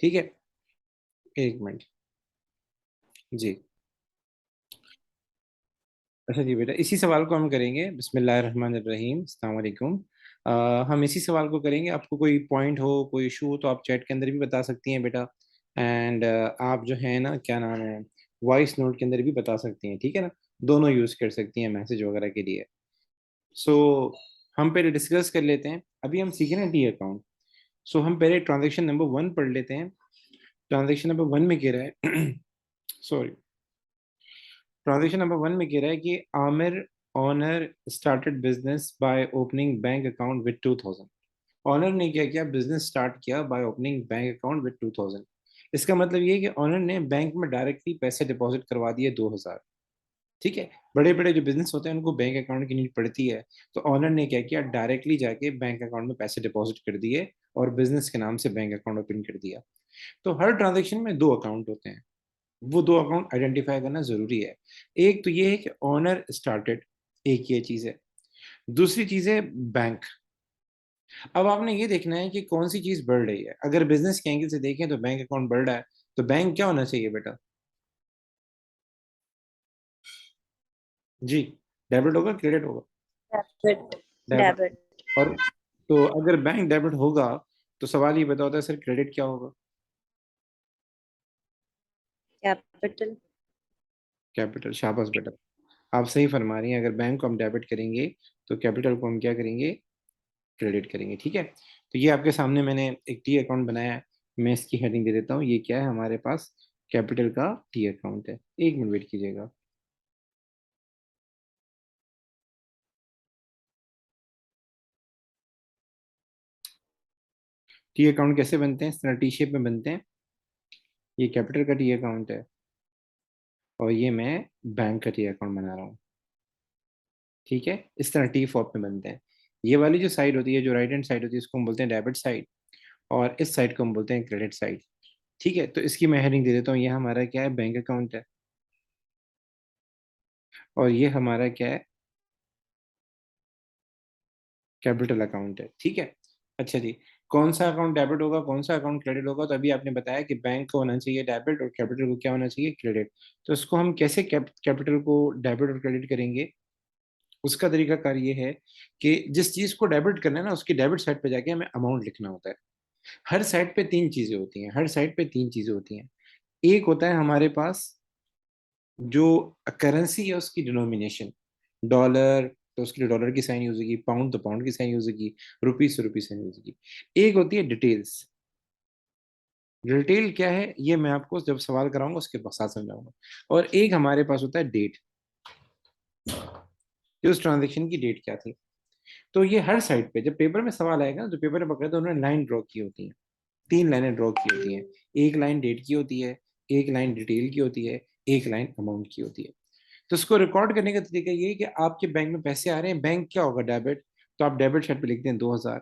ठीक है, एक मिनट जी। अच्छा जी बेटा, इसी सवाल को हम करेंगे। बिस्मिल्लाहिर्रहमानिर्रहीम, अस्सलाम वालेकुम। हम इसी सवाल को करेंगे। आपको कोई पॉइंट हो, कोई इशू हो, तो आप चैट के अंदर भी बता सकती हैं बेटा। एंड आप जो है ना, क्या नाम है, वॉइस नोट के अंदर भी बता सकती हैं, ठीक है ना। दोनों यूज़ कर सकती हैं मैसेज वगैरह के लिए। सो हम पहले डिस्कस कर लेते हैं। अभी हम सीखे ना टी अकाउंट। सो हम पहले ट्रांजेक्शन नंबर 1 पढ़ लेते हैं। ट्रांजेक्शन नंबर 1 में कह रहा है सॉरी, ट्रांजेक्शन नंबर 1 में कह रहा है कि Aamir owner started business by opening bank account with 2000। Owner ने क्या किया, बिजनेस स्टार्ट किया by opening bank account with 2000। इसका मतलब ये है कि ऑनर ने बैंक में डायरेक्टली पैसे डिपॉजिट करवा दिए 2000। ठीक है। बड़े बड़े जो बिजनेस होते हैं उनको बैंक अकाउंट की नीड पड़ती है। तो ऑनर ने क्या किया, डायरेक्टली जाके बैंक अकाउंट में पैसे डिपॉजिट कर दिए और बिजनेस के नाम से बैंक अकाउंट ओपन कर दिया। तो हर ट्रांजेक्शन में दो अकाउंट होते हैं। वो दो अकाउंट आइडेंटिफाई करना जरूरी है। एक तो ये है कि ऑनर स्टार्टेड, एक ये चीज है। दूसरी चीज है बैंक। अब आपने ये देखना है कि कौन सी चीज बढ़ रही है। अगर बिजनेस के एंगल से देखें तो बैंक अकाउंट बढ़ रहा है, तो बैंक क्या होना चाहिए बेटा? जी, डेबिट होगा क्रेडिट होगा? डेबिट। डेबिट। डेबिट। और तो अगर बैंक डेबिट होगा तो सवाल ये बता होता है सर क्रेडिट क्या होगा? कैपिटल। कैपिटल। शाबाश बेटा, आप सही फरमा रही हैं। अगर बैंक को हम डेबिट करेंगे तो कैपिटल को हम क्या करेंगे, क्रेडिट करेंगे। ठीक है। तो ये आपके सामने मैंने एक टी अकाउंट बनाया है। मैं इसकी हेडिंग दे देता हूँ। ये क्या है हमारे पास, कैपिटल का टी अकाउंट है। एक मिनट वेट कीजिएगा। टी अकाउंट कैसे बनते हैं? इस तरह टी शेप में बनते हैं। ये कैपिटल का टी अकाउंट है और ये मैं बैंक का टी अकाउंट बना रहा हूँ। ठीक है, इस तरह टी फॉर्म में बनते हैं। ये वाली जो साइड होती है, जो राइट हैंड साइड होती है, इसको हम बोलते हैं डेबिट साइड। और इस साइड को हम बोलते हैं क्रेडिट साइड। ठीक है, तो इसकी मैं हेडिंग दे देता हूँ। ये हमारा क्या है, बैंक अकाउंट है। और ये हमारा क्या है, कैपिटल अकाउंट है। ठीक है। अच्छा जी, कौन सा अकाउंट डेबिट होगा, कौन सा अकाउंट क्रेडिट होगा? तो अभी आपने बताया कि बैंक को होना चाहिए डेबिट और कैपिटल को क्या होना चाहिए, क्रेडिट। तो इसको हम कैसे कैपिटल को डेबिट और क्रेडिट करेंगे? उसका तरीकाकार ये है कि जिस चीज को डेबिट करना है ना, उसकी डेबिट साइड पे जाके हमें अमाउंट लिखना होता है। हर साइड पे तीन चीजें होती हैं, हर साइड पे तीन चीजें होती हैं। एक होता है हमारे पास जो करेंसी है, उसकी डिनोमिनेशन। डॉलर तो उसके लिए डॉलर की साइन यूज होगी, पाउंड तो पाउंड की साइन यूज होगी, रुपीज तो रुपीज साइन यूज होगी। एक होती है डिटेल्स। डिटेल क्या है ये मैं आपको जब सवाल कराऊंगा उसके साथ समझाऊंगा। और एक हमारे पास होता है डेट, कि उस ट्रांजेक्शन की डेट क्या थी। तो ये हर साइड पे जब पेपर में सवाल आएगा ना, तो पेपर में पकड़े तो उन्होंने लाइन ड्रॉ की होती है। तीन लाइनें ड्रॉ की होती हैं। एक लाइन डेट की होती है, एक लाइन डिटेल की होती है, एक लाइन अमाउंट की होती है। तो इसको रिकॉर्ड करने का तरीका ये है कि आपके बैंक में पैसे आ रहे हैं, बैंक क्या होगा, डेबिट। तो आप डेबिट साइड पे लिखते हैं 2000।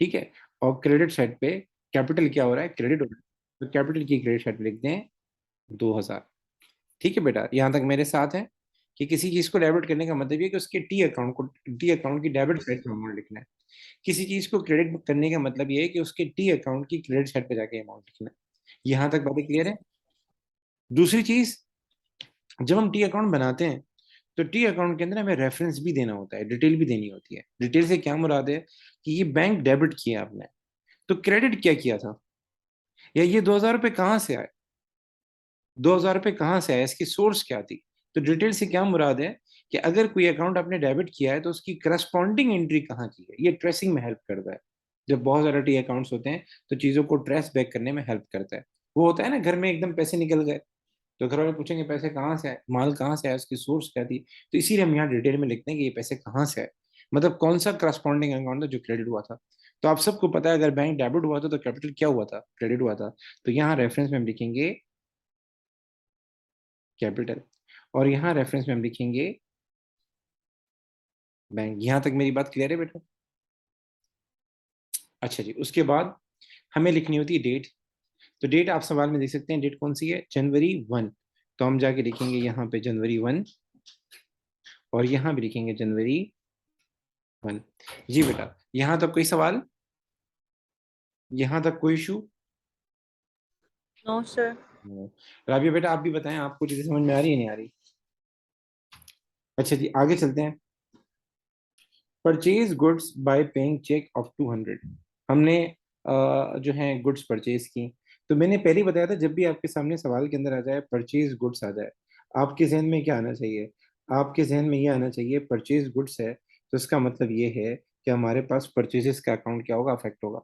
ठीक है। और क्रेडिट साइड पे कैपिटल क्या हो रहा है, क्रेडिट हो रहा है, तो कैपिटल की क्रेडिट साइड पे लिखते हैं 2000। ठीक है बेटा, यहाँ तक मेरे साथ है कि किसी चीज को डेबिट करने का मतलब ये है कि उसके टी अकाउंट की डेबिट साइड पे अमाउंट लिखना है। किसी चीज को क्रेडिट करने का मतलब ये है कि उसके टी अकाउंट की क्रेडिट साइड पे जाके अमाउंट लिखना है। यहाँ तक बातें क्लियर है? दूसरी चीज, जब हम टी अकाउंट बनाते हैं तो टी अकाउंट के अंदर हमें रेफरेंस भी देना होता है, डिटेल भी देनी होती है। डिटेल से क्या मुराद है कि ये बैंक डेबिट किया आपने, तो क्रेडिट क्या किया था, या ये 2000 रुपये कहाँ से आए, 2000 रुपये कहाँ से आए, इसकी सोर्स क्या थी। तो डिटेल से क्या मुराद है कि अगर कोई अकाउंट आपने डेबिट किया है तो उसकी करस्पॉन्डिंग एंट्री कहाँ की है। ये ट्रेसिंग में हेल्प करता है। जब बहुत सारे टी अकाउंट्स होते हैं तो चीजों को ट्रेस बैक करने में हेल्प करता है। वो होता है ना, घर में एकदम पैसे निकल गए तो घर वाले पूछेंगे पैसे कहाँ से आए, माल कहाँ से आया, उसकी सोर्स क्या थी। तो इसीलिए हम यहाँ डिटेल में लिखते हैं कि ये पैसे कहाँ से आए, मतलब कौन सा करस्पॉन्डिंग अकाउंट था जो क्रेडिट हुआ था। तो आप सबको पता है अगर बैंक डेबिट हुआ था तो कैपिटल क्या हुआ था, क्रेडिट हुआ था। तो यहाँ रेफरेंस में हम लिखेंगे कैपिटल, और यहाँ रेफरेंस में हम लिखेंगे बैंक। यहाँ तक मेरी बात क्लियर है बेटा? अच्छा जी, उसके बाद हमें लिखनी होती है डेट। तो डेट आप सवाल में देख सकते हैं, डेट कौन सी है, जनवरी 1। तो हम जाके लिखेंगे यहाँ पे जनवरी 1, और यहाँ भी लिखेंगे जनवरी 1। जी बेटा, यहाँ तक कोई सवाल? यहाँ तक कोई इशू? No, sir. राबिया बेटा आप भी बताएं, आपको चीजें समझ में आ रही है नहीं आ रही? अच्छा जी आगे चलते हैं। Purchase goods by paying cheque of 200। हमने जो है गुड्स परचेज की। तो मैंने पहले ही बताया था, जब भी आपके सामने सवाल के अंदर आ जाए परचेज गुड्स आ जाए, आपके जहन में क्या आना चाहिए? आपके जहन में ये आना चाहिए परचेज गुड्स है तो इसका मतलब ये है कि हमारे पास परचेजेस का अकाउंट क्या होगा, अफेक्ट होगा।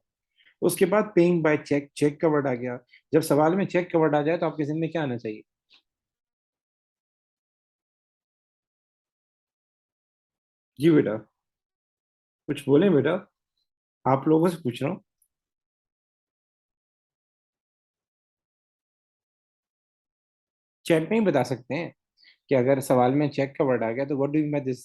उसके बाद पेइंग बाय चेक, चेक का वर्ड आ गया। जब सवाल में चेक का वर्ड आ जाए तो आपके जहन में क्या आना चाहिए? जी बेटा, कुछ बोले बेटा, आप लोगों से पूछ रहा हूँ। चैट में ही बता सकते हैं कि अगर सवाल में चेक का वर्ड आ गया तो what do you mean this,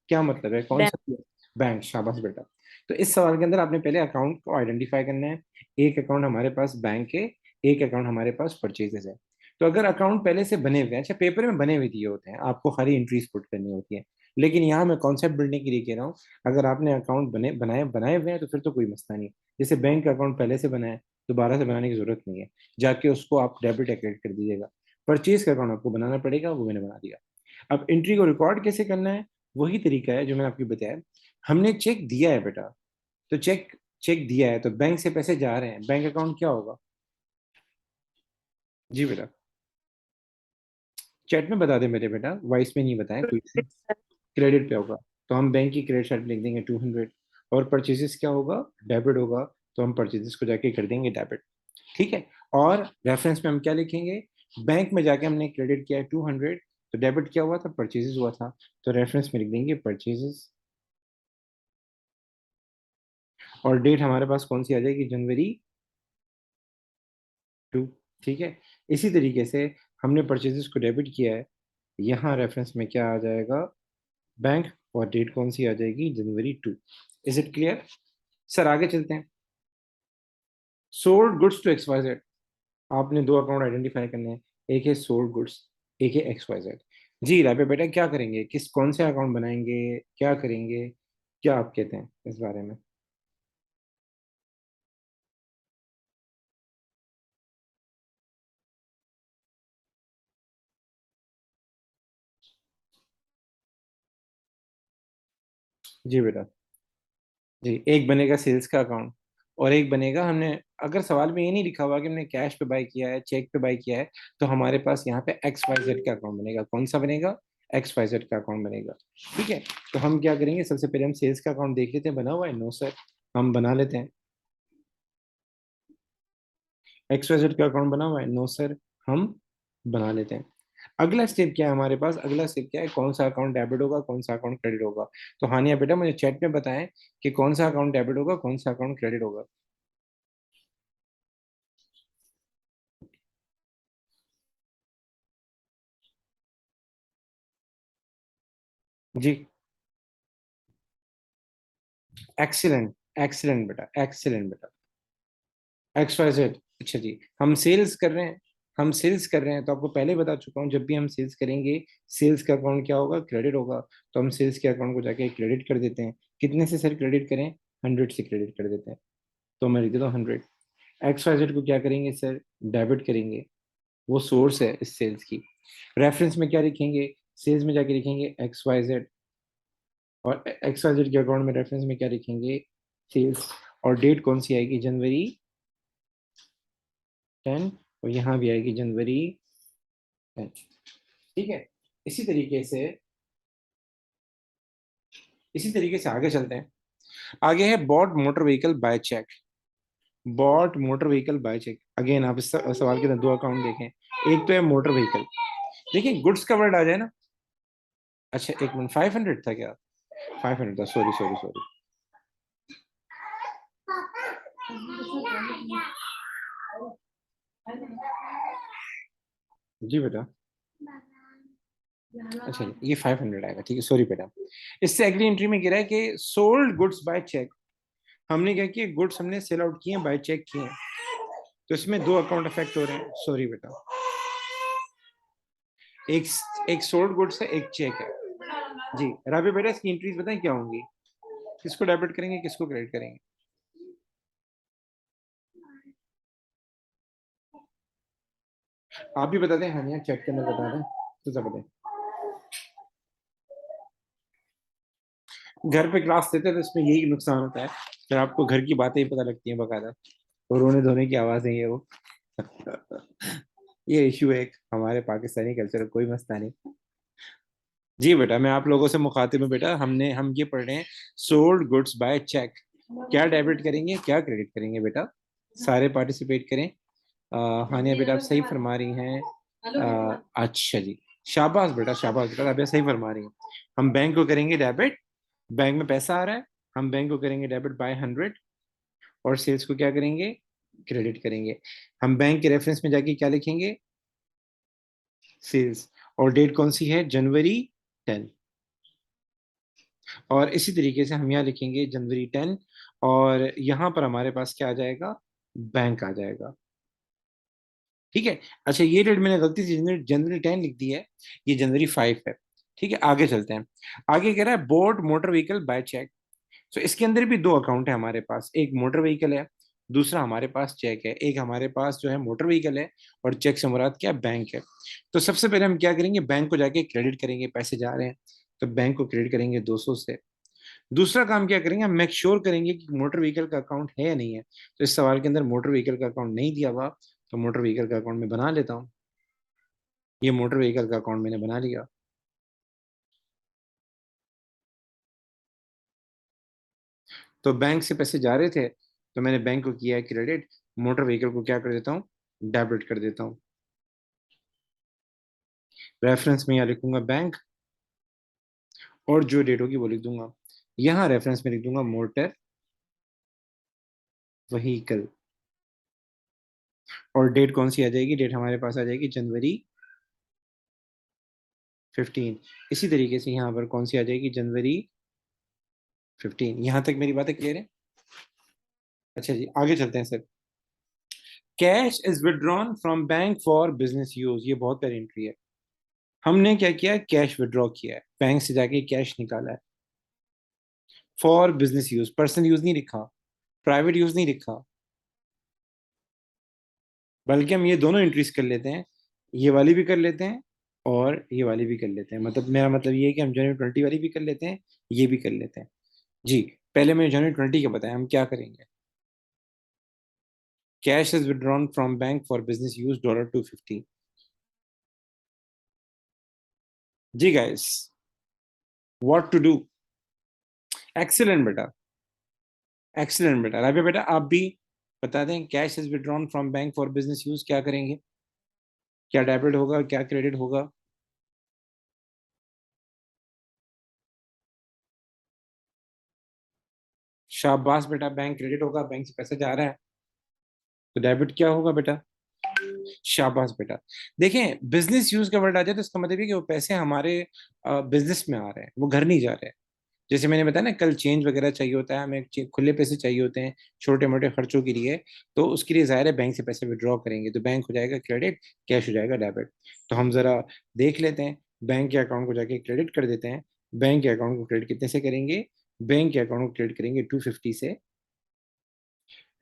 क्या मतलब है, कौन Bank. सा? बैंक, शाबाश बेटा। तो इस सवाल के अंदर आपने पहले अकाउंट को आइडेंटिफाई करना है। एक अकाउंट हमारे पास बैंक है, एक अकाउंट हमारे पास परचेजेस है। तो अगर अकाउंट पहले से बने हुए हैं, अच्छा पेपर में बने हुए दिए होते हैं, आपको खाली एंट्रीज पुट करनी होती है। लेकिन यहाँ मैं कॉन्सेप्ट बिल्डने के लिए कह रहा हूँ, अगर आपने अकाउंट बनाए बनाए हुए हैं तो फिर तो कोई मसला नहीं। जैसे बैंक का अकाउंट पहले से बना है, दोबारा से बनाने की जरूरत नहीं है, जाके उसको आप डेबिट या क्रेडिट कर दीजिएगा। परचेज का अकाउंट आपको बनाना पड़ेगा, वो मैंने बना दिया। अब एंट्री को रिकॉर्ड कैसे करना है, वही तरीका है जो मैंने आपको बताया। हमने चेक दिया है बेटा, तो चेक चेक दिया है तो बैंक से पैसे जा रहे हैं, बैंक अकाउंट क्या होगा? जी बेटा, चैट में बता दे मेरे बेटा, वॉइस में नहीं बताएं कोई से। Credit, sir. क्रेडिट पे होगा, तो हम बैंक की क्रेडिट साइड लिख देंगे 200। और परचेजेस क्या होगा, डेबिट होगा, तो हम परचेजेस को जाके कर देंगे डेबिट। ठीक है। और रेफरेंस में हम क्या लिखेंगे? बैंक में जाके हमने क्रेडिट किया है 200, तो डेबिट क्या हुआ था, परचेजेस हुआ था, तो रेफरेंस में लिख देंगे परचेजेस। और डेट हमारे पास कौन सी आ जाएगी, January 2। ठीक है। इसी तरीके से हमने परचेजेस को डेबिट किया है, यहाँ रेफरेंस में क्या आ जाएगा, बैंक, और डेट कौन सी आ जाएगी, January 2। Is it clear? Sir आगे चलते हैं। सोल्ड गुड्स टू XYZ, आपने दो अकाउंट आइडेंटिफाई करने हैं, एक है सोल्ड गुड्स, एक है XYZ। जी राबे बेटा क्या करेंगे, किस कौन से अकाउंट बनाएंगे, क्या करेंगे, क्या आप कहते हैं इस बारे में? जी बेटा। जी एक बनेगा सेल्स का अकाउंट, और एक बनेगा, हमने अगर सवाल में ये नहीं लिखा हुआ कि हमने कैश पे बाय किया है, चेक पे बाय किया है, तो हमारे पास यहाँ पे XYZ का अकाउंट बनेगा। कौन सा बनेगा? XYZ का अकाउंट बनेगा। ठीक है। तो हम क्या करेंगे, सबसे पहले हम सेल्स का अकाउंट देख लेते हैं, बना हुआ है? No sir. हम बना लेते हैं। XYZ का अकाउंट बना हुआ है? No sir. हम बना लेते हैं। अगला स्टेप क्या है हमारे पास, अगला स्टेप क्या है, कौन सा अकाउंट डेबिट होगा, कौन सा अकाउंट क्रेडिट होगा? तो हानिया बेटा मुझे चैट में बताएं कि कौन सा अकाउंट डेबिट होगा, कौन सा अकाउंट क्रेडिट होगा। जी एक्सीलेंट, एक्सीलेंट बेटा, एक्सीलेंट बेटा। XYZ। अच्छा जी, हम सेल्स कर रहे हैं, हम सेल्स कर रहे हैं तो आपको पहले ही बता चुका हूँ, जब भी हम सेल्स करेंगे सेल्स का अकाउंट क्या होगा, क्रेडिट होगा। तो हम सेल्स के अकाउंट को जाके क्रेडिट कर देते हैं। कितने से सर क्रेडिट करें? 100 से क्रेडिट कर देते हैं। तो मैं लिख देता हूँ 100। XYZ को क्या करेंगे सर, डेबिट करेंगे, वो सोर्स है इस सेल्स की। रेफरेंस में क्या लिखेंगे, सेल्स में जाके लिखेंगे XYZ, और XYZ के अकाउंट में रेफरेंस में क्या लिखेंगे, सेल्स। और डेट कौन सी आएगी, January 10, और यहाँ भी आएगी January 10। ठीक है। इसी तरीके से इसी तरीके से आगे चलते हैं। आगे है bought motor vehicle by cheque. Bought motor vehicle by cheque, again आप इस सवाल के अंदर दो अकाउंट देखें। एक तो है मोटर व्हीकल, देखिए गुड्स का वर्ड आ जाए ना। अच्छा एक मिनट, 500 था क्या? 500 था, सॉरी सॉरी सॉरी। जी बेटा। अच्छा ये 500 आएगा, ठीक है, सॉरी बेटा। इससे अगली एंट्री में गिरा है कि सोल्ड गुड्स बाय चेक। हमने क्या किया, गुड्स हमने सेल आउट किए हैं, बाय चेक किए हैं, तो इसमें दो अकाउंट अफेक्ट हो रहे हैं, सॉरी बेटा। एक एक सोल्ड गुड्स है, एक चेक है। जी राबी बेटा इसकी एंट्रीज बताएं क्या होंगी, किसको डेबिट करेंगे, किसको क्रेडिट करेंगे? आप भी बता दें, हाँ यार चैट के अंदर बता दें तो सब बताएं। घर पे क्लास देते हैं तो इसमें यही नुकसान होता है, फिर आपको घर की बातें ही पता लगती हैं बकायदा, और रोने धोने की आवाजें ये वो। ये इशू है एक हमारे पाकिस्तानी कल्चर का, कोई मसला नहीं। जी बेटा, मैं आप लोगों से मुखातिब हूँ बेटा, हम ये पढ़ रहे हैं सोल्ड गुड्स बाय चेक। क्या डेबिट करेंगे क्या क्रेडिट करेंगे बेटा, सारे पार्टिसिपेट करें। हानिया बेटा आप सही फरमा रही हैं। अच्छा जी, शाबाश बेटा शाबाश बेटा, आप ये सही फरमा रही हैं। हम बैंक को करेंगे डेबिट, बैंक में पैसा आ रहा है, हम बैंक को करेंगे डेबिट बाय 100, और सेल्स को क्या करेंगे, क्रेडिट करेंगे। हम बैंक के रेफरेंस में जाके क्या लिखेंगे, सेल्स, और डेट कौन सी है, जनवरी 10। और इसी तरीके से हम यहाँ लिखेंगे जनवरी 10, और यहाँ पर हमारे पास क्या आ जाएगा, बैंक आ जाएगा। ठीक है। अच्छा, ये डेट मैंने गलती से जनवरी 10 लिख दी है, ये जनवरी 5 है। ठीक है, आगे चलते हैं। आगे कह रहा है bought motor vehicle by cheque. तो इसके अंदर भी दो अकाउंट है हमारे पास, एक मोटर व्हीकल है, दूसरा हमारे पास चेक है। एक हमारे पास जो है मोटर व्हीकल है, और चेक से मुराद क्या, बैंक है। तो सबसे पहले हम क्या करेंगे, बैंक को जाके क्रेडिट करेंगे, पैसे जा रहे हैं तो बैंक को क्रेडिट करेंगे 200 से। दूसरा काम क्या करेंगे, हम मेक श्योर करेंगे कि मोटर व्हीकल का अकाउंट है या नहीं है। तो इस सवाल के अंदर मोटर व्हीकल का अकाउंट नहीं दिया हुआ, तो मोटर व्हीकल का अकाउंट मैं बना लेता हूँ। ये मोटर व्हीकल का अकाउंट मैंने बना लिया। तो बैंक से पैसे जा रहे थे तो मैंने बैंक को किया है क्रेडिट, मोटर व्हीकल को क्या कर देता हूँ, डेबिट कर देता हूँ। रेफरेंस में यहाँ लिखूंगा बैंक, और जो डेट होगी वो लिख दूंगा। यहाँ रेफरेंस में लिख दूंगा मोटर व्हीकल, और डेट कौन सी आ जाएगी, डेट हमारे पास आ जाएगी जनवरी 15। इसी तरीके से यहाँ पर कौन सी आ जाएगी, जनवरी 15। यहाँ तक मेरी बातें क्लियर है। अच्छा जी, आगे चलते हैं sir. Cash is withdrawn from bank for business use, ये बहुत प्यारी एंट्री है। हमने क्या किया, कैश विड्रॉ किया है, बैंक से जाके कैश निकाला है, for business use, personal use नहीं लिखा, प्राइवेट यूज नहीं लिखा, बल्कि हम ये दोनों एंट्रीज कर लेते हैं, ये वाली भी कर लेते हैं और ये वाली भी कर लेते हैं। मतलब मेरा मतलब ये है कि हम जनवरी 20 वाली भी कर लेते हैं, ये भी कर लेते हैं। जी, पहले मैंने जनवरी 20 का बताया, हम क्या करेंगे। Cash is withdrawn from bank for business use $250। जी guys, what to do. Excellent बेटा, एक्सीलेंट बेटा। राबिया बेटा आप भी बता दें, cash is withdrawn from bank for business use क्या करेंगे, क्या डेबिट होगा क्या क्रेडिट होगा। शाबाश बेटा, बैंक क्रेडिट होगा, बैंक से पैसा जा रहा है तो डेबिट क्या होगा बेटा, शाबाश बेटा। देखें, बिजनेस यूज का वर्ड आ जाए तो इसका मतलब है कि वो पैसे हमारे बिजनेस में आ रहे हैं, वो घर नहीं जा रहे हैं। जैसे मैंने बताया ना, कल चेंज वगैरह चाहिए होता है हमें, खुले पैसे चाहिए होते हैं छोटे मोटे खर्चों के लिए, तो उसके लिए ज़ाहिर है बैंक से पैसे विड्रॉ करेंगे, तो बैंक हो जाएगा क्रेडिट, कैश हो जाएगा डेबिट। तो हम ज़रा देख लेते हैं, बैंक के अकाउंट को जाके क्रेडिट कर देते हैं। बैंक के अकाउंट को क्रेडिट कितने से करेंगे, बैंक के अकाउंट को क्रेडिट करेंगे 250 से।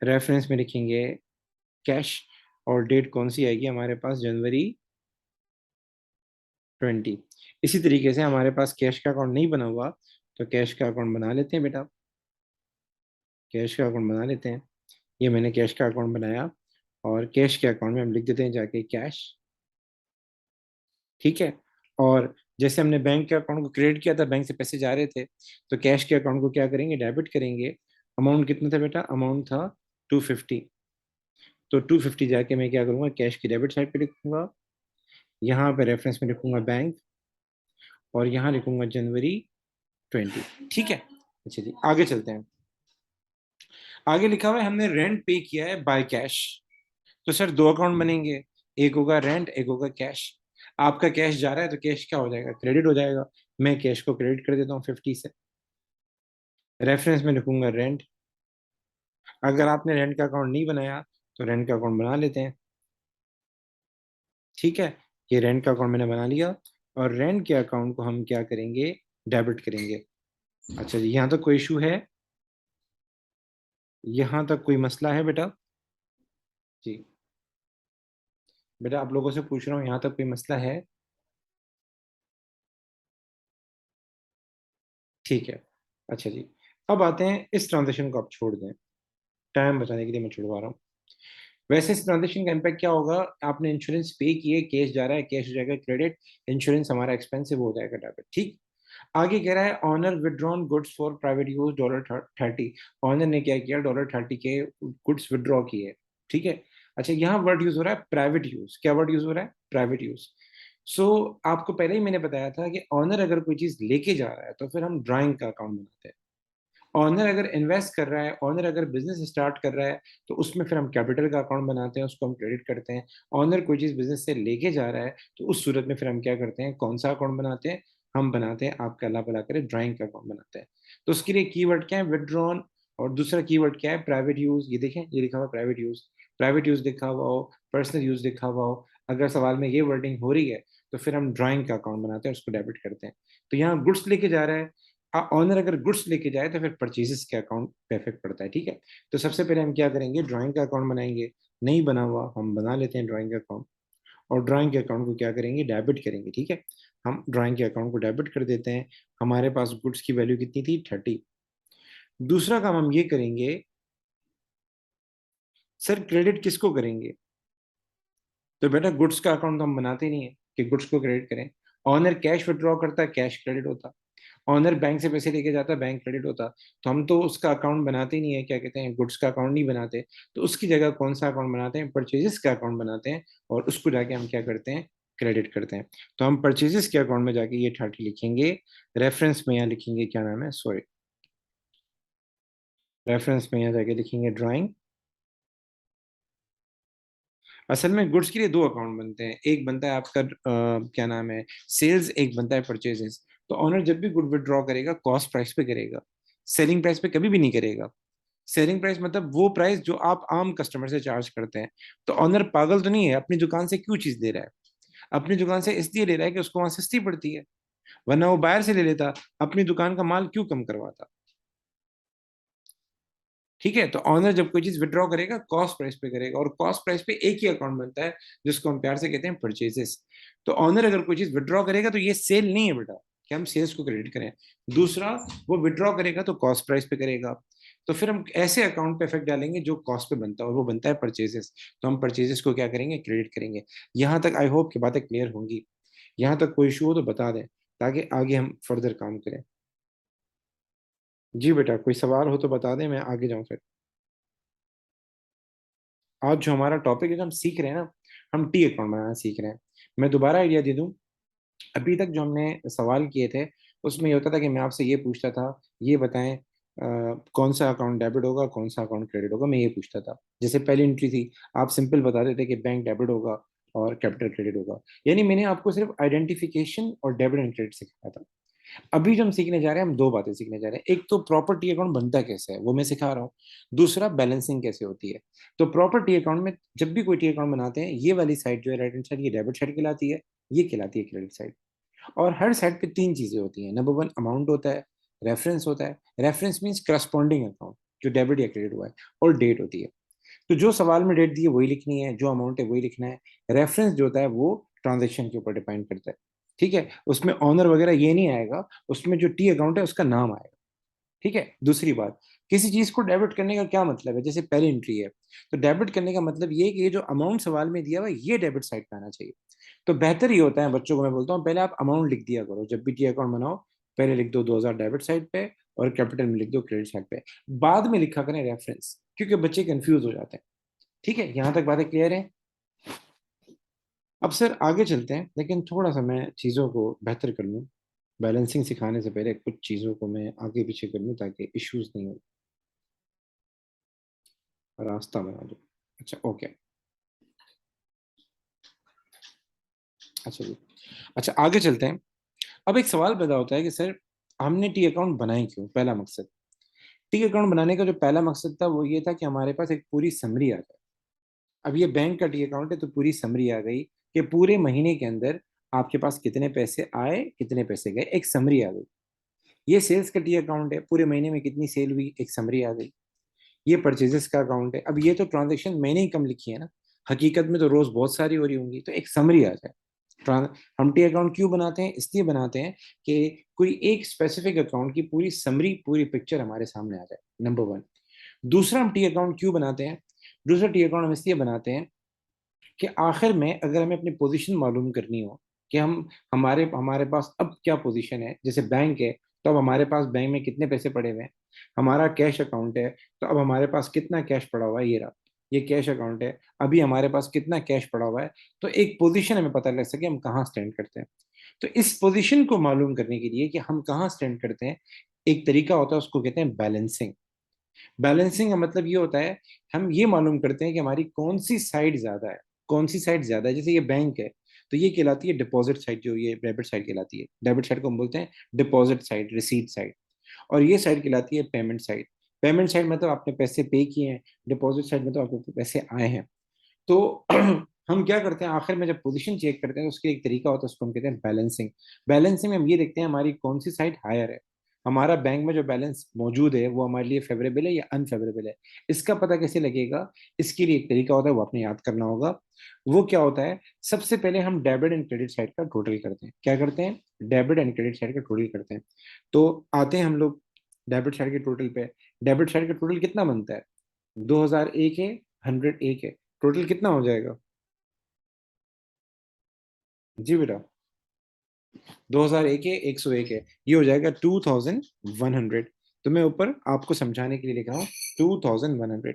रेफरेंस में लिखेंगे कैश, और डेट कौन सी आएगी हमारे पास, जनवरी 20। इसी तरीके से हमारे पास कैश का अकाउंट नहीं बना हुआ, तो कैश का अकाउंट बना लेते हैं बेटा, कैश का अकाउंट बना लेते हैं। ये मैंने कैश का अकाउंट बनाया, और कैश के अकाउंट में हम लिख देते हैं जाके कैश। ठीक है। और जैसे हमने बैंक के अकाउंट को क्रेडिट किया था, बैंक से पैसे जा रहे थे, तो कैश के अकाउंट को क्या करेंगे, डेबिट करेंगे। अमाउंट कितना था बेटा, अमाउंट था 250। तो 250 जाके मैं क्या करूंगा, कैश की डेबिट साइड पे लिखूंगा, यहाँ पे रेफरेंस में लिखूंगा बैंक, और यहाँ लिखूंगा जनवरी 20। ठीक है। अच्छा जी, आगे चलते हैं। आगे लिखा हुआ है हमने रेंट पे किया है बाय कैश। तो सर दो अकाउंट बनेंगे, एक होगा रेंट, एक होगा कैश। आपका कैश जा रहा है तो कैश क्या हो जाएगा, क्रेडिट हो जाएगा। मैं कैश को क्रेडिट कर देता हूँ 50 से। रेफरेंस में लिखूंगा रेंट। अगर आपने रेंट का अकाउंट नहीं बनाया तो रेंट का अकाउंट बना लेते हैं। ठीक है, ये रेंट का अकाउंट मैंने बना लिया, और रेंट के अकाउंट को हम क्या करेंगे, डेबिट करेंगे। अच्छा जी, यहाँ तक कोई इशू है, यहाँ तक कोई मसला है बेटा। जी, बेटा आप लोगों से पूछ रहा हूँ, यहाँ तक कोई मसला है? ठीक है। अच्छा जी, अब आते हैं, इस ट्रांजेक्शन को आप छोड़ दें, टाइम बचाने के लिए मैं छुड़वा रहा हूँ। वैसे इस ट्रांजेक्शन का इम्पैक्ट क्या होगा? आपने इंश्योरेंस पे किए, कैश जा रहा है, कैश हो जाएगा क्रेडिट, इंश्योरेंस हमारा एक्सपेंसिव हो जाएगा डेबिट। ठीक। आगे कह रहा है owner withdrawn goods for private use $30। Owner ने क्या किया? $30 के गुड्स विड्रॉ किए। ठीक है। अच्छा, यहाँ वर्ड यूज हो रहा है प्राइवेट यूज। क्या वर्ड यूज हो रहा है? Private use. सो आपको पहले ही मैंने बताया था कि ऑनर अगर कोई चीज लेके जा रहा है तो फिर हम ड्राइंग का अकाउंट बनाते हैं। ऑनर अगर इन्वेस्ट कर रहा है, ऑनर अगर बिजनेस स्टार्ट कर रहा है, तो उसमें फिर हम कैपिटल का अकाउंट बनाते हैं, उसको हम क्रेडिट करते हैं। ऑनर कोई चीज बिजनेस से लेके जा रहा है, तो उस सूरत में फिर हम क्या करते हैं? कौन सा अकाउंट बनाते हैं? हम बनाते हैं, आपका अल्लाह भला करे, ड्राइंग का अकाउंट बनाते हैं। तो उसके लिए कीवर्ड क्या है? विदड्रॉन। और दूसरा कीवर्ड क्या है? Private use. ये देखें, ये लिखा हुआ प्राइवेट यूज। प्राइवेट यूज लिखा हुआ हो, पर्सनल यूज लिखा हुआ हो, अगर सवाल में ये वर्डिंग हो रही है, तो फिर हम ड्राइंग का अकाउंट बनाते हैं, उसको डेबिट करते हैं। तो यहाँ गुड्स लेके जा रहा है, ऑनर अगर गुड्स लेके जाए तो फिर परचेजेस के अकाउंट पे इफेक्ट पड़ता है। ठीक है। तो सबसे पहले हम क्या करेंगे? ड्राइंग का अकाउंट बनाएंगे। नहीं बना हुआ, हम बना लेते हैं ड्राइंग का अकाउंट। और ड्राइंग के अकाउंट को क्या करेंगे? डेबिट करेंगे। ठीक है। हम ड्राइंग के अकाउंट को डेबिट कर देते हैं। हमारे पास गुड्स की वैल्यू कितनी थी? 30। दूसरा काम हम ये करेंगे, सर क्रेडिट किसको करेंगे? तो बेटा गुड्स का अकाउंट तो हम बनाते नहीं है कि गुड्स को क्रेडिट करें। ऑनर कैश विड्रॉ करता है, कैश क्रेडिट होता। ऑनर बैंक से पैसे लेके जाता, बैंक क्रेडिट होता। तो हम तो उसका अकाउंट बनाते ही नहीं है, क्या कहते हैं, गुड्स का अकाउंट नहीं बनाते। तो उसकी जगह कौन सा अकाउंट बनाते हैं? परचेजेस का अकाउंट बनाते हैं। और उसको जाके हम क्या करते हैं? क्रेडिट करते हैं। तो हम परचेजेस के अकाउंट में जाके ये 30 लिखेंगे। रेफरेंस में यहाँ लिखेंगे, क्या नाम है, सॉरी, रेफरेंस में यहाँ जाके लिखेंगे ड्राइंग। असल में गुड्स के लिए दो अकाउंट बनते हैं, एक बनता है आपका क्या नाम है, सेल्स, एक बनता है परचेजेस। तो ऑनर जब भी गुड विड्रॉ करेगा, कॉस्ट प्राइस पे करेगा, सेलिंग प्राइस पे कभी भी नहीं करेगा। सेलिंग प्राइस मतलब वो प्राइस जो आप आम कस्टमर से चार्ज करते हैं। तो ऑनर पागल तो नहीं है, अपनी दुकान से क्यों चीज ले रहा है? अपनी दुकान से इसलिए ले रहा है कि उसको वहां सस्ती पड़ती है, वरना वो बाहर से ले लेता, अपनी दुकान का माल क्यों कम करवाता? ठीक है। तो ऑनर जब कोई चीज विड्रॉ करेगा, कॉस्ट प्राइस पे करेगा, और कॉस्ट प्राइस पे एक ही अकाउंट बनता है, जिसको हम प्यार से कहते हैं परचेजेस। तो ऑनर अगर कोई चीज विड्रॉ करेगा तो ये सेल नहीं है बेटा कि हम सेल्स को क्रेडिट करें। दूसरा, वो विड्रॉ करेगा तो कॉस्ट प्राइस पे करेगा। तो फिर हम ऐसे अकाउंट पे इफेक्ट डालेंगे जो कॉस्ट पे बनता है, और वो बनता है परचेजेस। तो हम परचेजेस को क्या करेंगे? क्रेडिट करेंगे। यहाँ तक आई होप कि बातें क्लियर होंगी। यहाँ तक कोई इशू हो तो बता दें, ताकि आगे हम फर्दर काम करें। जी बेटा, कोई सवाल हो तो बता दें, मैं आगे जाऊँ फिर। आज जो हमारा टॉपिक है, जो हम सीख रहे हैं ना, हम टी अकाउंट बनाना सीख रहे हैं। मैं दोबारा आइडिया दे दूं, अभी तक जो हमने सवाल किए थे, उसमें ये होता था कि मैं आपसे ये पूछता था, ये बताएं कौन सा अकाउंट डेबिट होगा, कौन सा अकाउंट क्रेडिट होगा, मैं ये पूछता था। जैसे पहली एंट्री थी, आप सिंपल बता देते कि बैंक डेबिट होगा और कैपिटल क्रेडिट होगा। यानी मैंने आपको सिर्फ आइडेंटिफिकेशन और डेबिट एंड क्रेडिट सिखाया था। अभी जो हम सीखने जा रहे हैं, हम दो बातें सीखने जा रहे हैं। एक तो प्रॉपर्टी अकाउंट बनता कैसे है, वो मैं सिखा रहा हूँ। दूसरा, बैलेंसिंग कैसे होती है। तो प्रॉपर्टी अकाउंट में जब भी कोई टी अकाउंट बनाते हैं, ये वाली साइड जो है राइट हैंड साइड, ये डेबिट साइड कहलाती है, ये कहलाती है क्रेडिट साइड। और हर साइड पे तीन चीजें होती हैं। नंबर वन, अमाउंट होता है। रेफरेंस होता है। रेफरेंस मीन्स करस्पॉन्डिंग अकाउंट, जो डेबिट या क्रेडिट हुआ है। और डेट होती है। तो जो सवाल में डेट दी है वही लिखनी है, जो अमाउंट है वही लिखना है। रेफरेंस जो होता है वो ट्रांजेक्शन के ऊपर डिपेंड करता है। ठीक है। उसमें ऑनर वगैरह ये नहीं आएगा, उसमें जो टी अकाउंट है उसका नाम आएगा। ठीक है। दूसरी बात, किसी चीज को डेबिट करने का क्या मतलब है? जैसे पहली एंट्री है, तो डेबिट करने का मतलब ये है कि ये जो अमाउंट सवाल में दिया हुआ है, ये डेबिट साइड पे आना चाहिए। तो बेहतर ये होता है, बच्चों को मैं बोलता हूँ, पहले आप अमाउंट लिख दिया करो जब भी टी अकाउंट बनाओ। पहले लिख दो 2000 डेबिट साइड पे, और कैपिटल में लिख दो क्रेडिट साइड पे। बाद में लिखा करें रेफरेंस, क्योंकि बच्चे कंफ्यूज हो जाते हैं। ठीक है, यहाँ तक बातें क्लियर है। अब सर आगे चलते हैं, लेकिन थोड़ा सा मैं चीज़ों को बेहतर कर लूँ। बैलेंसिंग सिखाने से पहले कुछ चीज़ों को मैं आगे पीछे कर लूँ, ताकि इश्यूज नहीं हो, रास्ता बना दूँ। अच्छा ओके। अच्छा जी। अच्छा आगे चलते हैं। अब एक सवाल पैदा होता है कि सर, हमने टी अकाउंट बनाए क्यों? पहला मकसद, टी अकाउंट बनाने का जो पहला मकसद था वो ये था कि हमारे पास एक पूरी समरी आ जाए। अब ये बैंक का टी अकाउंट है, तो पूरी समरी आ गई कि पूरे महीने के अंदर आपके पास कितने पैसे आए, कितने पैसे गए, एक समरी आ गई। ये सेल्स का टी अकाउंट है, पूरे महीने में कितनी सेल हुई, एक समरी आ गई। ये परचेजेस का अकाउंट है, अब ये तो ट्रांजेक्शन मैंने ही कम लिखी है ना, हकीकत में तो रोज बहुत सारी हो रही होंगी, तो एक समरी आ जाए। हम टी अकाउंट क्यों बनाते हैं? इसलिए बनाते हैं कि कोई एक स्पेसिफिक अकाउंट की पूरी समरी, पूरी पिक्चर हमारे सामने आ जाए, नंबर वन। दूसरा, हम टी अकाउंट क्यों बनाते हैं? दूसरा टी अकाउंट हम इसलिए बनाते हैं कि आखिर में अगर हमें अपनी पोजीशन मालूम करनी हो कि हम हमारे हमारे पास अब क्या पोजीशन है, जैसे बैंक है तो अब हमारे पास बैंक में कितने पैसे पड़े हुए हैं। हमारा कैश अकाउंट है तो अब हमारे पास कितना कैश पड़ा हुआ है, ये रहा, ये कैश अकाउंट है, अभी हमारे पास कितना कैश पड़ा हुआ है। तो एक पोजीशन हमें पता लग सके हम कहाँ स्टैंड करते हैं। तो इस पोजीशन को मालूम करने के लिए कि हम कहाँ स्टैंड करते हैं, एक तरीका होता है, उसको कहते हैं बैलेंसिंग। बैलेंसिंग का मतलब ये होता है, हम ये मालूम करते हैं कि हमारी कौन सी साइड ज्यादा है, कौन सी साइड ज्यादा है। जैसे ये बैंक है तो ये कहलाती है डिपॉजिट साइड, जो ये डेबिट साइड कहलाती है। डेबिट साइड को हम बोलते हैं डिपॉजिट साइड, रिसीट साइड। और ये साइड कहलाती है पेमेंट साइड। पेमेंट साइड मतलब आपने पैसे पे किए हैं, डिपॉजिट साइड मतलब आपके पैसे आए हैं। तो हम क्या करते हैं आखिर में जब पोजीशन चेक करते हैं तो उसका एक तरीका होता है, उसको हम कहते हैं बैलेंसिंग। बैलेंसिंग में हम ये देखते हैं हमारी कौन सी साइड हायर है, हमारा बैंक में जो बैलेंस मौजूद है वो हमारे लिए फेवरेबल है या अनफेवरेबल है। इसका पता कैसे लगेगा? इसके लिए एक तरीका होता है, वो आपने याद करना होगा। वो क्या होता है? सबसे पहले हम डेबिट एंड क्रेडिट साइड का टोटल करते हैं। क्या करते हैं? डेबिट एंड क्रेडिट साइड का टोटल करते हैं। तो आते हैं हम लोग डेबिट साइड के टोटल पे। डेबिट साइड का टोटल कितना बनता है? 2001 है, 101 है, टोटल कितना हो जाएगा? जी बेटा, 2001 है, 101 है, ये हो जाएगा 2100। तो मैं ऊपर आपको समझाने के लिए लिख रहा हूँ 2100।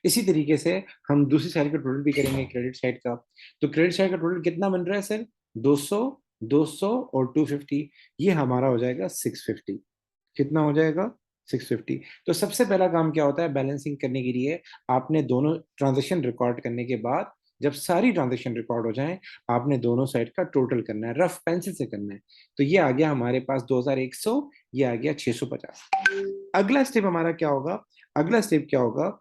इसी तरीके से हम दूसरी साइड का टोटल भी करेंगे, क्रेडिट साइड का। तो क्रेडिट साइड का टोटल कितना बन रहा है सर? 200, 200 और 250, ये हमारा हो जाएगा 650। कितना हो जाएगा? 650। तो सबसे पहला काम क्या होता है बैलेंसिंग करने के लिए? आपने दोनों ट्रांजेक्शन रिकॉर्ड करने के बाद, जब सारी ट्रांजेक्शन रिकॉर्ड हो जाएं, आपने दोनों साइड का टोटल करना है, रफ पेंसिल से करना है। तो ये आ गया हमारे पास 2100, ये आ गया 650। अगला स्टेप हमारा क्या होगा? अगला स्टेप क्या होगा?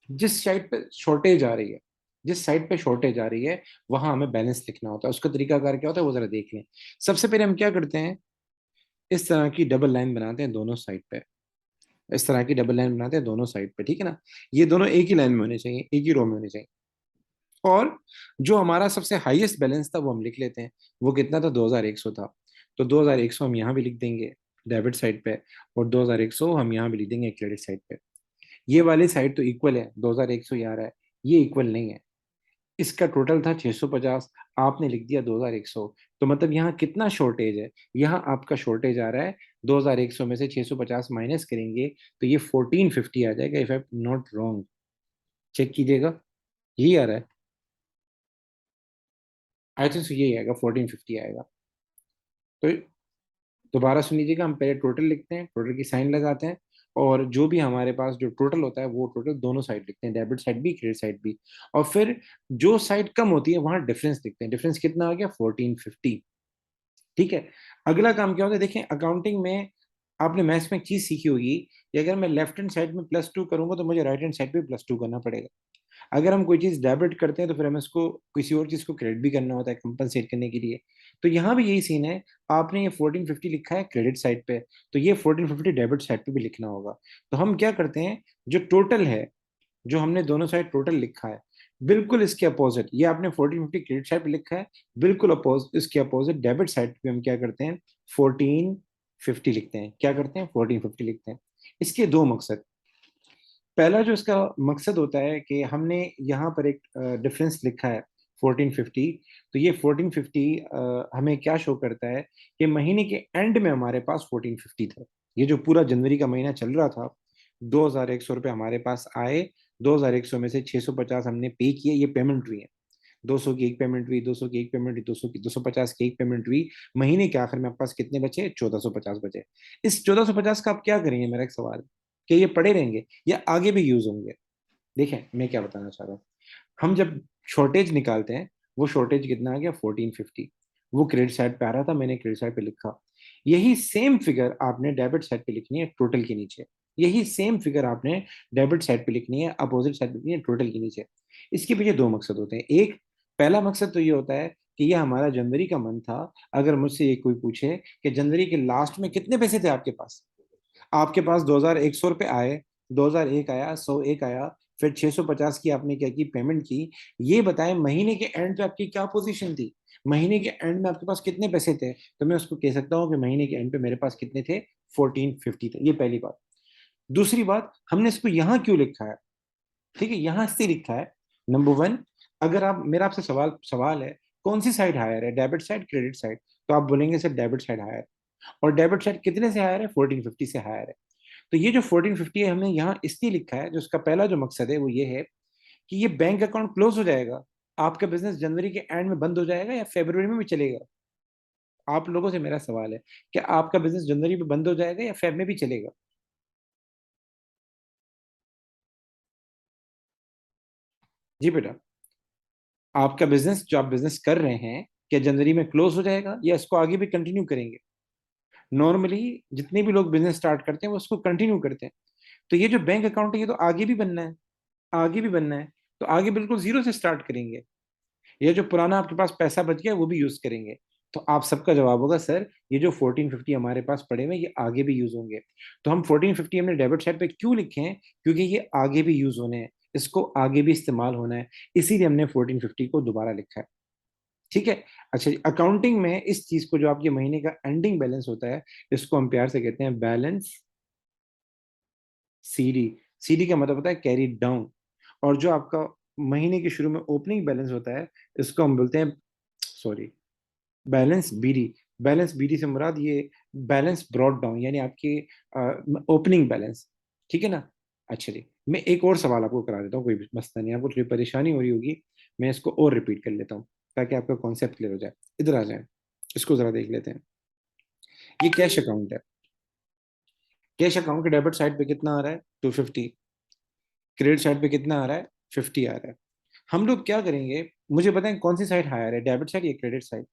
जिस साइड पे शॉर्टेज आ रही है, जिस साइड पे शॉर्टेज आ रही है वहां हमें बैलेंस लिखना होता है। उसका तरीकाकार क्या होता है वो जरा देख लें। सबसे पहले हम क्या करते हैं, इस तरह की डबल लाइन बनाते हैं दोनों साइड पे। इस तरह की डबल लाइन बनाते हैं दोनों साइड पे, ठीक है ना? ये दोनों एक ही लाइन में होने चाहिए, एक ही रो में होने चाहिए। और जो हमारा सबसे हाईएस्ट बैलेंस था वो हम लिख लेते हैं। वो कितना था? 2100 था। तो 2100 हम यहाँ भी लिख देंगे डेबिट साइड पे, और 2100 हम यहाँ भी लिख देंगे क्रेडिट साइड पे। ये वाली साइड तो इक्वल है, 2100 यहाँ रहा है, ये इक्वल नहीं है। इसका टोटल था 650, आपने लिख दिया 2100। तो मतलब यहाँ कितना शॉर्टेज है? यहाँ आपका शॉर्टेज आ रहा है 2100 में से 650 माइनस करेंगे तो ये 1450 आ जाएगा, if I not wrong. Cheque कीजिएगा, यही आ रहा है। आई थिंक यही आएगा, 1450 आएगा। तो दोबारा सुन लीजिएगा, हम पहले टोटल लिखते हैं, टोटल की साइन लगाते हैं, और जो भी हमारे पास जो टोटल होता है वो टोटल दोनों साइड लिखते हैं, डेबिट साइड भी क्रेडिट साइड भी। और फिर जो साइड कम होती है वहां डिफरेंस लिखते हैं। डिफरेंस कितना आ गया? 1450। ठीक है। अगला काम क्या होता है? देखें अकाउंटिंग में आपने मैथ्स में एक चीज सीखी होगी कि अगर मैं लेफ्ट हैंड साइड में +2 करूंगा तो मुझे राइट हैंड साइड पे +2 करना पड़ेगा। अगर हम कोई चीज डेबिट करते हैं तो फिर हमें उसको किसी और चीज को क्रेडिट भी करना होता है कंपनसेट करने के लिए। तो यहाँ भी यही सीन है। आपने ये 1450 लिखा है क्रेडिट साइड पे, तो ये 1450 डेबिट साइड पे भी लिखना होगा। तो हम क्या करते हैं, जो टोटल है, जो हमने दोनों साइड टोटल लिखा है, बिल्कुल इसके अपोजिट, ये आपने 1450 क्रेडिट साइड पे लिखा है, बिल्कुल अपोजिट, इसके अपोजिट डेबिट साइड पे हम क्या करते हैं? 1450 लिखते हैं। क्या करते हैं? 1450 लिखते हैं। इसके दो मकसद। पहला जो इसका मकसद होता है कि हमने यहाँ पर एक डिफरेंस लिखा है 1450। तो ये 1450 हमें क्या शो करता है कि महीने के एंड में हमारे पास 1450 था। ये जो पूरा जनवरी का महीना चल रहा था, 2100 रुपये हमारे पास आए, 2100 में से 650 हमने पे किए, ये पेमेंट हुई है। 200 की एक पेमेंट हुई, 200 की एक पेमेंट हुई, 200 की 250 की एक पेमेंट हुई। महीने के आखिर में आपके पास कितने बचे? 1450 बचे। इस 1450 का आप क्या करेंगे, मेरा एक सवाल है, कि ये पड़े रहेंगे या आगे भी यूज होंगे? देखें मैं क्या बताना चाह रहा हूँ। हम जब शॉर्टेज निकालते हैं, वो शॉर्टेज कितना आ गया? 1450। वो क्रेडिट साइड पे आ रहा था, मैंने क्रेडिट साइड पे लिखा। यही सेम फिगर आपने डेबिट साइड पे लिखनी है टोटल के नीचे। यही सेम फिगर आपने डेबिट साइड पे लिखनी है, अपोजिट साइड पे लिखनी है टोटल के नीचे। इसके पीछे दो मकसद होते हैं। एक, पहला मकसद तो ये होता है कि ये हमारा जनवरी का मंथ था। अगर मुझसे ये कोई पूछे कि जनवरी के लास्ट में कितने पैसे थे आपके पास, आपके पास 2100 रुपये आए, 2001 आया, 101 आया, फिर 650 की आपने क्या की, पेमेंट की। ये बताएं महीने के एंड पे आपकी क्या पोजीशन थी, महीने के एंड में आपके पास कितने पैसे थे। तो मैं उसको कह सकता हूँ कि महीने के एंड पे मेरे पास कितने थे, 1450 थे। ये पहली बात। दूसरी बात, हमने इसको यहाँ क्यों लिखा है, ठीक है, यहाँ से लिखा है। नंबर वन, अगर आप, मेरा आपसे सवाल सवाल है कौन सी साइड हायर है, डेबिट साइड क्रेडिट साइड, तो आप बोलेंगे सर डेबिट साइड हायर। और डेबिट साइड कितने से हायर है, 1450 से हायर है। तो ये जो 1450 है हमने यहाँ इसलिए लिखा है, जो उसका पहला जो मकसद है वो ये है कि ये बैंक अकाउंट क्लोज हो जाएगा, आपका बिजनेस जनवरी के एंड में बंद हो जाएगा या फरवरी में भी चलेगा। आप लोगों से मेरा सवाल है कि आपका बिजनेस जनवरी में बंद हो जाएगा या फेब में भी चलेगा। जी बेटा, आपका बिजनेस जो आप बिजनेस कर रहे हैं, क्या जनवरी में क्लोज हो जाएगा या इसको आगे भी कंटिन्यू करेंगे। नॉर्मली जितने भी लोग बिजनेस स्टार्ट करते हैं वो उसको कंटिन्यू करते हैं। तो ये जो बैंक अकाउंट है ये तो आगे भी बनना है, आगे भी बनना है। तो आगे बिल्कुल जीरो से स्टार्ट करेंगे, ये जो पुराना आपके पास पैसा बच गया वो भी यूज करेंगे। तो आप सबका जवाब होगा सर ये जो 1450 हमारे पास पड़े हुए हैं ये आगे भी यूज होंगे। तो हम 1450 हमने डेबिट साइड पे क्यों लिखे हैं, क्योंकि ये आगे भी यूज होने हैं, इसको आगे भी इस्तेमाल होना है, इसीलिए हमने 1450 को दोबारा लिखा है। ठीक है। अच्छा, अकाउंटिंग में इस चीज को, जो आपके महीने का एंडिंग बैलेंस होता है, इसको हम प्यार से कहते हैं बैलेंस सीडी। सीडी का मतलब होता है कैरी डाउन। और जो आपका महीने के शुरू में ओपनिंग बैलेंस होता है, इसको हम बोलते हैं, sorry, balance BD. Balance BD से मुराद ये बैलेंस ब्रॉड डाउन, यानी आपके ओपनिंग बैलेंस। ठीक है ना। अच्छा जी, मैं एक और सवाल आपको करा देता हूँ, कोई मसला नहीं, आपको थोड़ी परेशानी हो रही होगी, मैं इसको और रिपीट कर लेता हूँ ताकि आपका कॉन्सेप्ट क्लियर हो जाए। इधर आ जाए, इसको जरा देख लेते हैं। ये कैश अकाउंट है। कैश अकाउंट के डेबिट साइड पे कितना आ रहा है, 250। क्रेडिट साइड पे कितना आ रहा है, 50 आ रहा है। हम लोग क्या करेंगे, मुझे बताएं कौन सी साइड हायर है, डेबिट साइड या क्रेडिट साइड।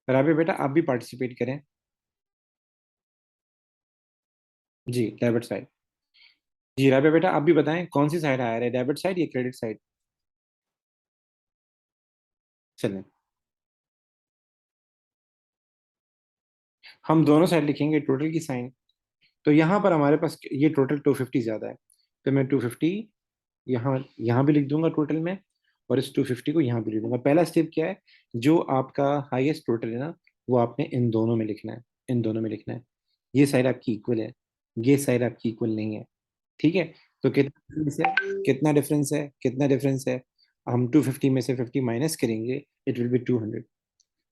राबे बेटा आप भी पार्टिसिपेट करें। जी डेबिट साइड। जी राबे बेटा आप भी बताएं कौन सी साइड हायर है, डेबिट साइड या क्रेडिट साइड। चलें, हम दोनों साइड लिखेंगे टोटल की साइन। तो यहाँ पर हमारे पास ये टोटल 250 ज्यादा है, तो मैं 250 यहाँ यहाँ भी लिख दूंगा टोटल में, और इस 250 को यहाँ भी लिख दूंगा। पहला स्टेप क्या है, जो आपका हाईएस्ट टोटल है ना, वो आपने इन दोनों में लिखना है, इन दोनों में लिखना है। ये साइड आपकी इक्वल है, ये साइड आपकी इक्वल नहीं है। ठीक है। तो कितना डिफरेंस है, कितना डिफरेंस है, कितना डिफरेंस है, हम 250 में से 50 माइनस करेंगे, इट विल बी 200।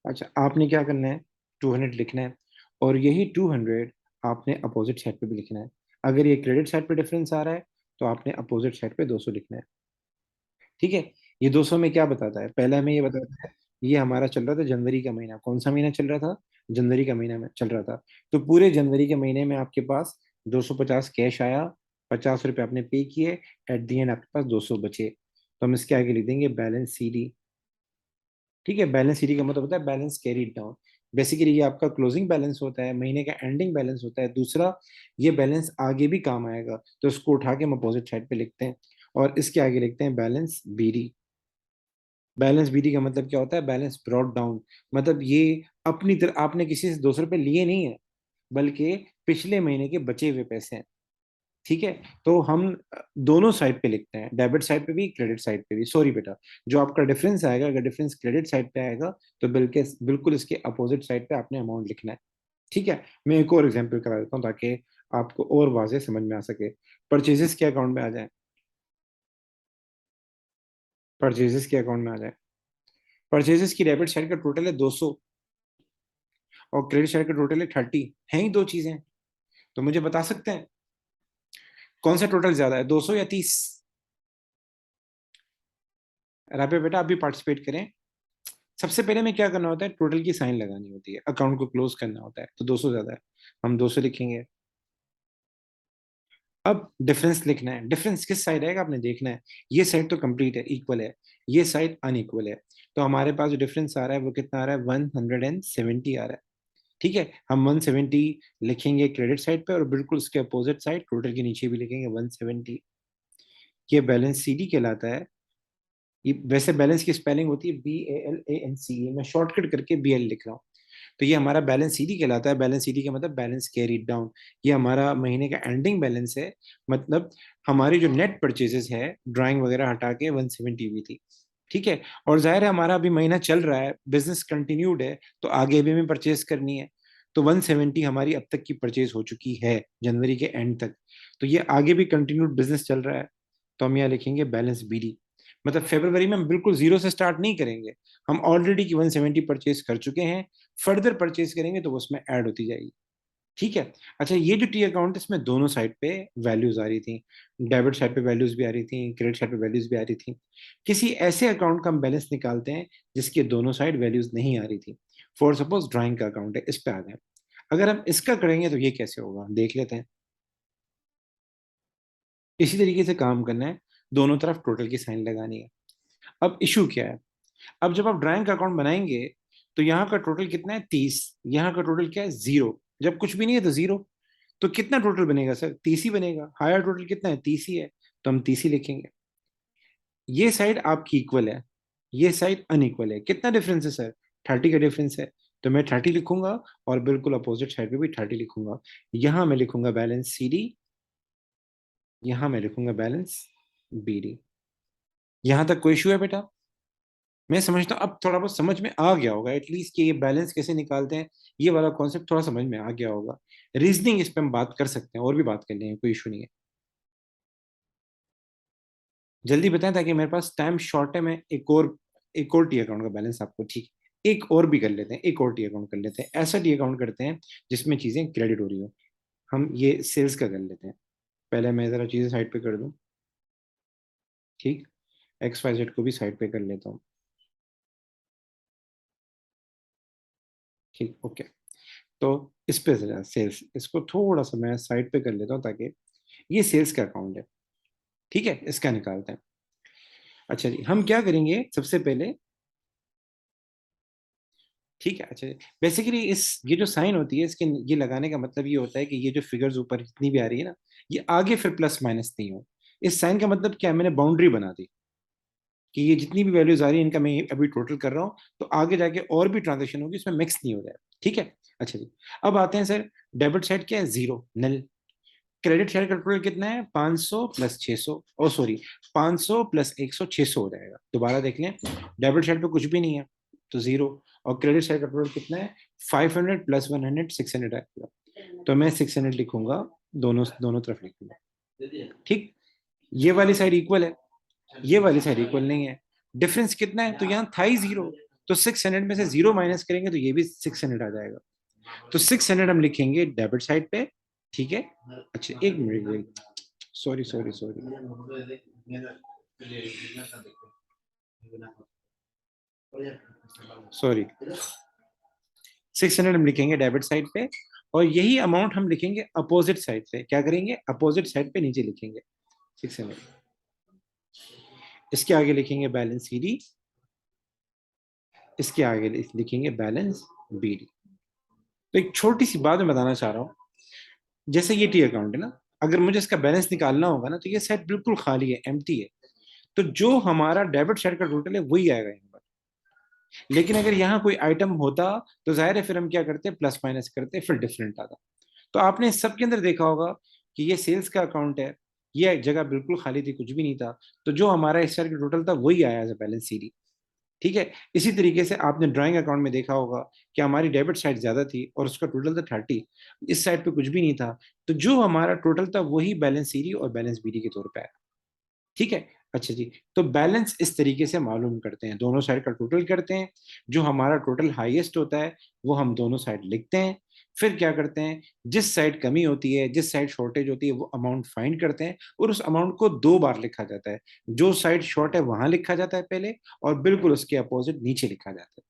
अच्छा, आपने क्या करना है, 200 लिखना है, और यही 200 आपने अपोजिट साइड पे भी लिखना है। अगर ये क्रेडिट साइड पे डिफरेंस आ रहा है, तो आपने अपोजिट साइड पे 200 लिखना है। ठीक है। ये 200 में क्या बताता है, पहला हमें ये बताता है, ये हमारा चल रहा था जनवरी का महीना, कौन सा महीना चल रहा था, जनवरी का महीना में चल रहा था। तो पूरे जनवरी के महीने में आपके पास 250 कैश आया, 50 रुपये आपने पे किए, एट दी एंड आपके पास 200 बचे। तो हम इसके आगे लिख देंगे बैलेंस सीडी। ठीक है, बैलेंस सीडी का मतलब होता है बैलेंस कैरीड डाउन। बेसिकली ये आपका क्लोजिंग बैलेंस होता है, महीने का एंडिंग बैलेंस होता है। दूसरा, ये बैलेंस आगे भी काम आएगा, तो इसको उठा के हम अपोजिट साइड पे लिखते हैं, और इसके आगे लिखते हैं बैलेंस बीडी। बैलेंस बीडी का मतलब क्या होता है, बैलेंस ब्रॉड डाउन। मतलब ये अपनी तरफ आपने किसी से 200 रुपये लिए नहीं है, बल्कि पिछले महीने के बचे हुए पैसे हैं। ठीक है। तो हम दोनों साइड पे लिखते हैं, डेबिट साइड पे भी क्रेडिट साइड पे भी। सॉरी बेटा, जो आपका डिफरेंस आएगा, अगर डिफरेंस क्रेडिट साइड पे आएगा, तो बिल्कुल बिल्कुल इसके अपोजिट साइड पे आपने अमाउंट लिखना है। ठीक है। मैं एक और एग्जांपल करा देता हूँ ताकि आपको और वाजे समझ में आ सके। परचेजेस के अकाउंट में आ जाए, परचेजेस के अकाउंट में आ जाए। परचेजेस की डेबिट साइड का टोटल है 200, और क्रेडिट साइड का टोटल है 30। है ही दो चीजें, तो मुझे बता सकते हैं कौन सा टोटल ज्यादा है, 200 या 30। राबे बेटा आप भी पार्टिसिपेट करें। सबसे पहले में क्या करना होता है, टोटल की साइन लगानी होती है, अकाउंट को क्लोज करना होता है। तो 200 ज्यादा है, हम 200 लिखेंगे। अब डिफरेंस लिखना है, डिफरेंस किस साइड आएगा आपने देखना है। ये साइड तो कंप्लीट है, इक्वल है, ये साइड अनइक्वल है। तो हमारे पास जो डिफरेंस आ रहा है वो कितना आ रहा है, 170 आ रहा है। ठीक है। हम 170 लिखेंगे क्रेडिट साइड पे, और बिल्कुल उसके अपोजिट साइड टोटल के नीचे भी लिखेंगे 170। ये बैलेंस सीडी कहलाता है। ये वैसे बैलेंस की स्पेलिंग होती है BALANCE, मैं शॉर्टकट करके BL लिख रहा हूँ। तो ये हमारा बैलेंस सीडी कहलाता है। बैलेंस सीडी का मतलब बैलेंस कैरीड डाउन। ये हमारा महीने का एंडिंग बैलेंस है, मतलब हमारी जो नेट परचेजेस है ड्राइंग वगैरह हटा के 170 हुई थी। ठीक है। और जाहिर है हमारा अभी महीना चल रहा है, बिजनेस कंटिन्यूड है, तो आगे भी हमें परचेज करनी है। तो 170 हमारी अब तक की परचेज हो चुकी है जनवरी के एंड तक। तो ये आगे भी कंटिन्यूड बिजनेस चल रहा है। तो हम यहाँ लिखेंगे बैलेंस बीडी। मतलब फरवरी में हम बिल्कुल जीरो से स्टार्ट नहीं करेंगे, हम ऑलरेडी की 170 परचेज कर चुके हैं। फर्दर परचेज करेंगे तो वो उसमें ऐड होती जाएगी। ठीक है। अच्छा, ये जो टी अकाउंट इसमें दोनों साइड पे वैल्यूज आ रही थी। डेबिट साइड पे वैल्यूज भी आ रही थी, क्रेडिट साइड पे वैल्यूज भी आ रही थी। किसी ऐसे अकाउंट का हम बैलेंस निकालते हैं जिसके दोनों साइड वैल्यूज नहीं आ रही थी। फॉर सपोज ड्राइंग का अकाउंट है, इस पे आ गए। अगर हम इसका करेंगे तो ये कैसे होगा देख लेते हैं। इसी तरीके से काम करना है, दोनों तरफ टोटल की साइन लगानी है। अब इशू क्या है, अब जब आप ड्राइंग का अकाउंट बनाएंगे तो यहाँ का टोटल कितना है 30, यहाँ का टोटल क्या है 0। जब कुछ भी नहीं है तो 0। तो कितना टोटल बनेगा सर, 30 ही बनेगा। हायर टोटल कितना है, 30 ही है। तो हम 30 ही लिखेंगे। ये साइड आपकी इक्वल है, ये साइड अनइक्वल है। कितना डिफरेंस है सर, 30 का डिफरेंस है। तो मैं 30 लिखूंगा और बिल्कुल अपोजिट साइड पे भी 30 लिखूंगा। यहां मैं लिखूंगा बैलेंस सी डी, यहां मैं लिखूंगा बैलेंस बी डी। यहां तक कोई इशू है बेटा? मैं समझता हूँ अब थोड़ा बहुत समझ में आ गया होगा एटलीस्ट कि ये बैलेंस कैसे निकालते हैं। ये वाला कॉन्सेप्ट थोड़ा समझ में आ गया होगा। रीजनिंग इस पे हम बात कर सकते हैं, और भी बात कर लेंगे, कोई इशू नहीं है। जल्दी बताएं ताकि मेरे पास टाइम शॉर्ट है। मैं एक और टी अकाउंट का बैलेंस आपको, ठीक है, एक और भी कर लेते हैं, एक और टी अकाउंट कर लेते हैं। ऐसा टी अकाउंट करते हैं जिसमें चीजें क्रेडिट हो रही हो। हम ये सेल्स का कर लेते हैं। पहले मैं जरा चीजें साइड पे कर दूं। ठीक। एक्स वाई जेड को भी साइड पे कर लेता हूँ। ठीक, ओके। तो इस पे सेल्स, इसको थोड़ा सा मैं साइड पे कर लेता हूँ ताकि ये सेल्स का अकाउंट है। ठीक है, इसका निकालते हैं। अच्छा जी, हम क्या करेंगे सबसे पहले। ठीक है। अच्छा, बेसिकली इस ये जो साइन होती है इसके, ये लगाने का मतलब ये होता है कि ये जो फिगर्स ऊपर जितनी भी आ रही है ना, ये आगे फिर प्लस माइनस नहीं हो। इस साइन का मतलब क्या है, मैंने बाउंड्री बना दी कि ये जितनी भी वैल्यूज आ रही है इनका मैं अभी टोटल कर रहा हूँ। तो आगे जाके और भी ट्रांजेक्शन होगी, उसमें मिक्स नहीं हो जाएगा। ठीक है। अच्छा जी, अब आते हैं सर, डेबिट साइड क्या है, जीरो, नल। क्रेडिट साइड का टोटल कितना है, 500 प्लस 600, ओ सॉरी, 500 प्लस 100, 600 हो जाएगा। दोबारा देख लें, डेबिट साइड पे कुछ भी नहीं है तो जीरो। और क्रेडिट साइड का टोटल कितना है, 500 प्लस 100, 600 आएगा। तो मैं 600 लिखूंगा, दोनों दोनों तरफ लिखूंगा। ठीक। ये वाली साइड इक्वल है, ये वाली साइड इक्वल नहीं है। डिफरेंस कितना है, तो यहाँ था ही जीरो। तो 600 में से जीरो माइनस करेंगे तो ये भी 600 आ जाएगा। तो 600 हम लिखेंगे डेबिट साइड पे। ठीक है। अच्छा, एक minute, sorry sorry sorry, sorry. 600 हम लिखेंगे डेबिट साइड पे, और यही अमाउंट हम लिखेंगे अपोजिट साइड पे। क्या करेंगे, अपोजिट साइड पे नीचे लिखेंगे 600। इसके आगे लिखेंगे बैलेंस सी डी, इसके आगे लिखेंगे बैलेंस बी डी। तो एक छोटी सी बात मैं बताना चाह रहा हूँ, जैसे ये टी अकाउंट है ना, अगर मुझे इसका बैलेंस निकालना होगा ना तो ये साइड बिल्कुल खाली है, एम्प्टी है। तो जो हमारा डेबिट साइड का टोटल है वही आएगा यहाँ पर। लेकिन अगर यहाँ कोई आइटम होता तो जाहिर है फिर हम क्या करते, प्लस माइनस करते, फिर डिफरेंट आता। तो आपने इस सब के अंदर देखा होगा कि ये सेल्स का अकाउंट है, ये जगह बिल्कुल खाली थी, कुछ भी नहीं था। तो जो हमारा इस साइड का टोटल था वही आया एज अ बैलेंस सीडी। ठीक है। इसी तरीके से आपने ड्राइंग अकाउंट में देखा होगा कि हमारी डेबिट साइड ज्यादा थी और उसका टोटल था 30, इस साइड पे कुछ भी नहीं था। तो जो हमारा टोटल था वही बैलेंस सीडी और बैलेंस बीडी के तौर पे आया। ठीक है। अच्छा जी, तो बैलेंस इस तरीके से मालूम करते हैं, दोनों साइड का टोटल करते हैं। जो हमारा टोटल हाईएस्ट होता है वो हम दोनों साइड लिखते हैं। फिर क्या करते हैं, जिस साइड कमी होती है, जिस साइड शॉर्टेज होती है, वो अमाउंट फाइंड करते हैं और उस अमाउंट को 2 बार लिखा जाता है। जो साइड शॉर्ट है वहां लिखा जाता है पहले, और बिल्कुल उसके अपोजिट नीचे लिखा जाता है।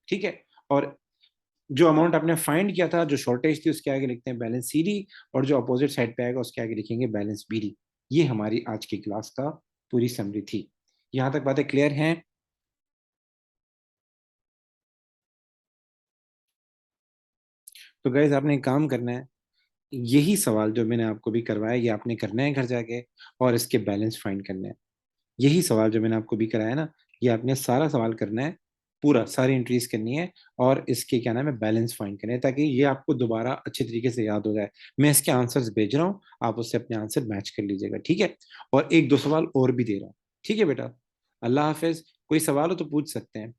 ठीक है। और जो अमाउंट आपने फाइंड किया था, जो शॉर्टेज थी, उसके आगे लिखते हैं बैलेंस सी डी, और जो अपोजिट साइड पे आएगा उसके आगे लिखेंगे बैलेंस बी डी। ये हमारी आज की क्लास का पूरी समरी थी। यहां तक बातें क्लियर हैं? तो गाइज आपने एक काम करना है, यही सवाल जो मैंने आपको भी करवाया ये आपने करना है घर जाके, और इसके बैलेंस फाइंड करना है। यही सवाल जो मैंने आपको भी कराया ना, ये आपने सारा सवाल करना है। पूरा सारी एंट्रीज करनी है, और इसके क्या नाम है बैलेंस फाइंड करने हैं, ताकि ये आपको दोबारा अच्छे तरीके से याद हो जाए। मैं इसके आंसर्स भेज रहा हूँ, आप उससे अपने आंसर मैच कर लीजिएगा, ठीक है। और एक दो सवाल और भी दे रहा हूँ, ठीक है बेटा। अल्लाह हाफिज। कोई सवाल हो तो पूछ सकते हैं।